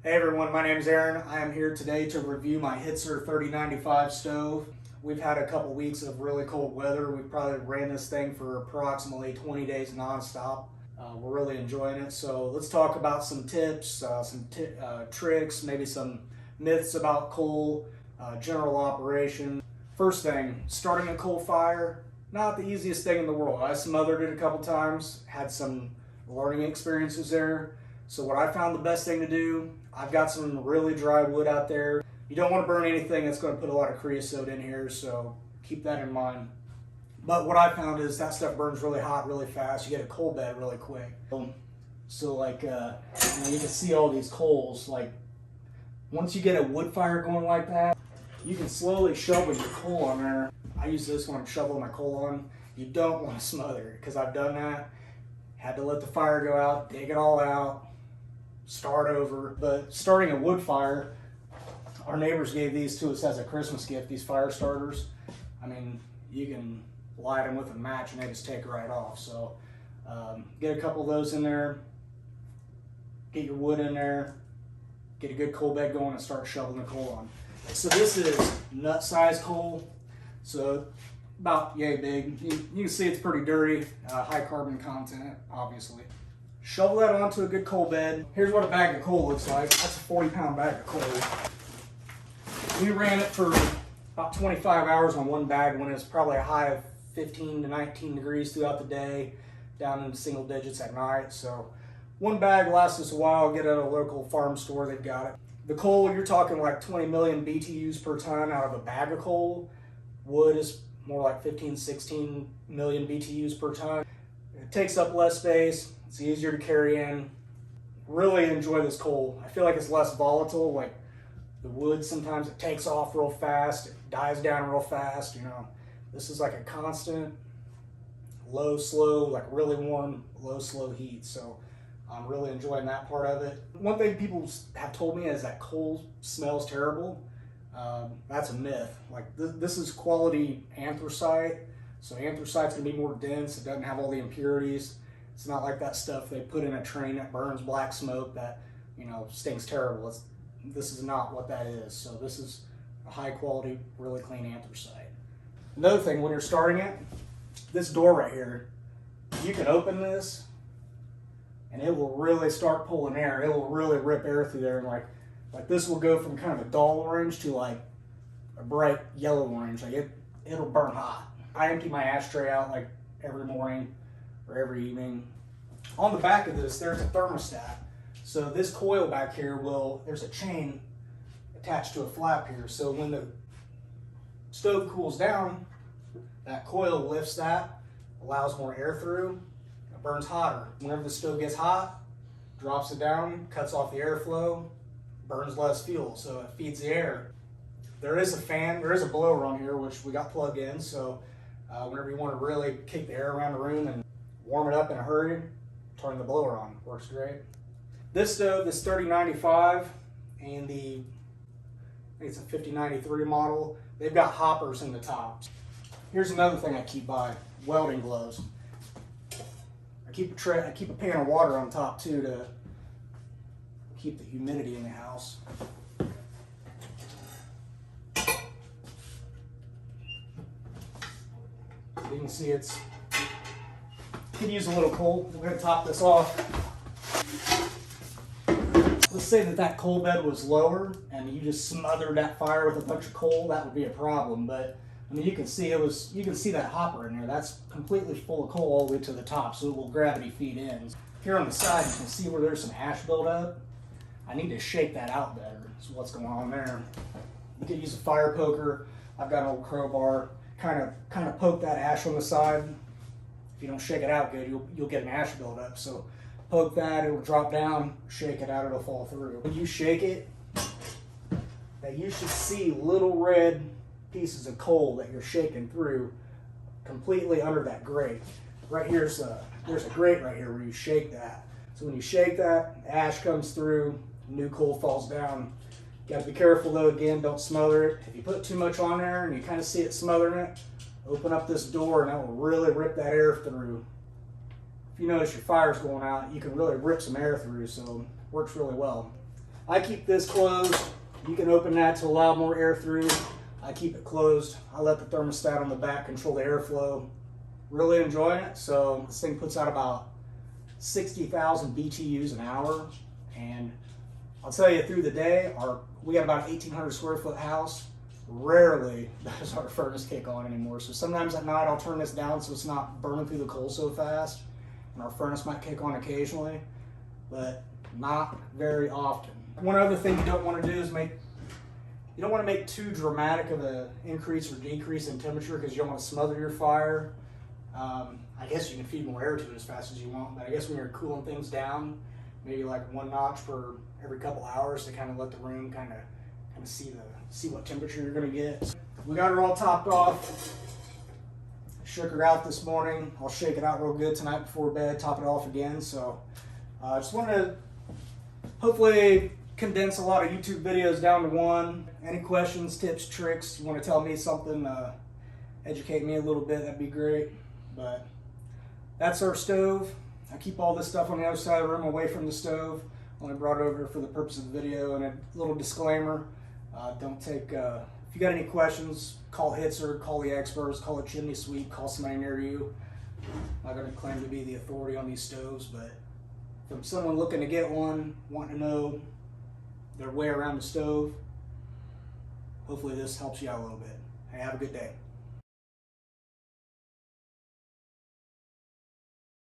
Hey everyone, my name is Aaron. I am here today to review my Hitzer 3095 stove. We've had a couple weeks of really cold weather. We've probably ran this thing for approximately 20 days nonstop. We're really enjoying it. So let's talk about some tips, tricks, maybe some myths about coal, general operation. First thing, starting a coal fire, not the easiest thing in the world. I smothered it a couple times, had some learning experiences there. So what I found the best thing to do, I've got some really dry wood out there. You don't want to burn anything that's going to put a lot of creosote in here, so keep that in mind. But what I found is that stuff burns really hot really fast. You get a coal bed really quick. So like, you can see all these coals. Like, once you get a wood fire going like that, you can slowly shovel your coal on there. I use this when I'm shoveling my coal on. You don't want to smother it, because I've done that. Had to let the fire go out, dig it all out, start over. But starting a wood fire, our neighbors gave these to us as a Christmas gift, these fire starters. I mean, you can light them with a match and they just take right off. So get a couple of those in there, get your wood in there, get a good coal bed going and start shoveling the coal on. So this is nut size coal, so about yay big. You can see it's pretty dirty, high carbon content, obviously. Shovel that onto a good coal bed. Here's what a bag of coal looks like. That's a 40-pound bag of coal. We ran it for about 25 hours on one bag when it's probably a high of 15 to 19 degrees throughout the day, down into single digits at night. So one bag lasts us a while. Get it at a local farm store, they've got it. The coal, you're talking like 20 million BTUs per ton out of a bag of coal. Wood is more like 15, 16 million BTUs per ton. It takes up less space. It's easier to carry in. Really enjoy this coal. I feel like it's less volatile. Like the wood, sometimes it takes off real fast. It dies down real fast. You know, this is like a constant low, slow, like really warm, low, slow heat. So I'm really enjoying that part of it. One thing people have told me is that coal smells terrible. That's a myth. Like this is quality anthracite, so anthracite's gonna be more dense. It doesn't have all the impurities. It's not like that stuff they put in a train that burns black smoke that, you know, stinks terrible. This is not what that is. So this is a high quality, really clean anthracite. Another thing, when you're starting it, this door right here, you can open this and it will really start pulling air. It will really rip air through there, and like this will go from kind of a dull orange to like a bright yellow orange. Like it'll burn hot. I empty my ashtray out like every morning or every evening. On the back of this, there's a thermostat. So this coil back here there's a chain attached to a flap here. So when the stove cools down, that coil lifts that, allows more air through, it burns hotter. Whenever the stove gets hot, drops it down, cuts off the airflow, burns less fuel, so it feeds the air. There is a fan, there is a blower on here, which we got plugged in, so whenever you want to really kick the air around the room and warm it up in a hurry, turn the blower on. Works great. This stove, this 3095, and I think it's a 5093 model, they've got hoppers in the tops. Here's another thing I keep by, welding gloves. I keep a pan of water on top too to keep the humidity in the house. You can see could use a little coal. We're going to top this off. Let's say that coal bed was lower and you just smothered that fire with a bunch of coal, that would be a problem. But I mean, you can see that hopper in there. That's completely full of coal all the way to the top, so it will gravity feed in. Here on the side, you can see where there's some ash buildup. I need to shake that out better. That's what's going on there. You could use a fire poker. I've got an old crowbar. Kind of poke that ash on the side. If you don't shake it out good, you'll get an ash buildup. So poke that, it'll drop down. Shake it out, it'll fall through. When you shake it, that you should see little red pieces of coal that you're shaking through completely under that grate. Right here's there's a grate right here where you shake that. So when you shake that, ash comes through, new coal falls down. You gotta be careful though, again, don't smother it. If you put too much on there and you kind of see it smothering it, open up this door and that will really rip that air through. If you notice your fire's going out, you can really rip some air through, so it works really well. I keep this closed. You can open that to allow more air through. I keep it closed. I let the thermostat on the back control the airflow. Really enjoying it. So this thing puts out about 60,000 BTUs an hour. And I'll tell you, through the day, we got about an 1,800 square foot house. Rarely does our furnace kick on anymore. So sometimes at night I'll turn this down so it's not burning through the coal so fast. And our furnace might kick on occasionally, but not very often. One other thing you don't want to do is you don't want to make too dramatic of an increase or decrease in temperature because you don't want to smother your fire. I guess you can feed more air to it as fast as you want, but I guess when you're cooling things down, maybe like 1 notch per every couple hours to kind of let the room kind of see what temperature you're going to get. We got her all topped off. Shook her out this morning. I'll shake it out real good tonight before bed, top it off again. So I just wanted to hopefully condense a lot of YouTube videos down to one. Any questions, tips, tricks, you want to tell me something, educate me a little bit, that'd be great. But that's our stove. I keep all this stuff on the other side of the room away from the stove. Only brought it over for the purpose of the video. And a little disclaimer, if you got any questions, call Hitzer, call the experts, call a chimney sweep, call somebody near you. I'm not going to claim to be the authority on these stoves, but from someone looking to get one, wanting to know their way around the stove, hopefully this helps you out a little bit. Hey, have a good day.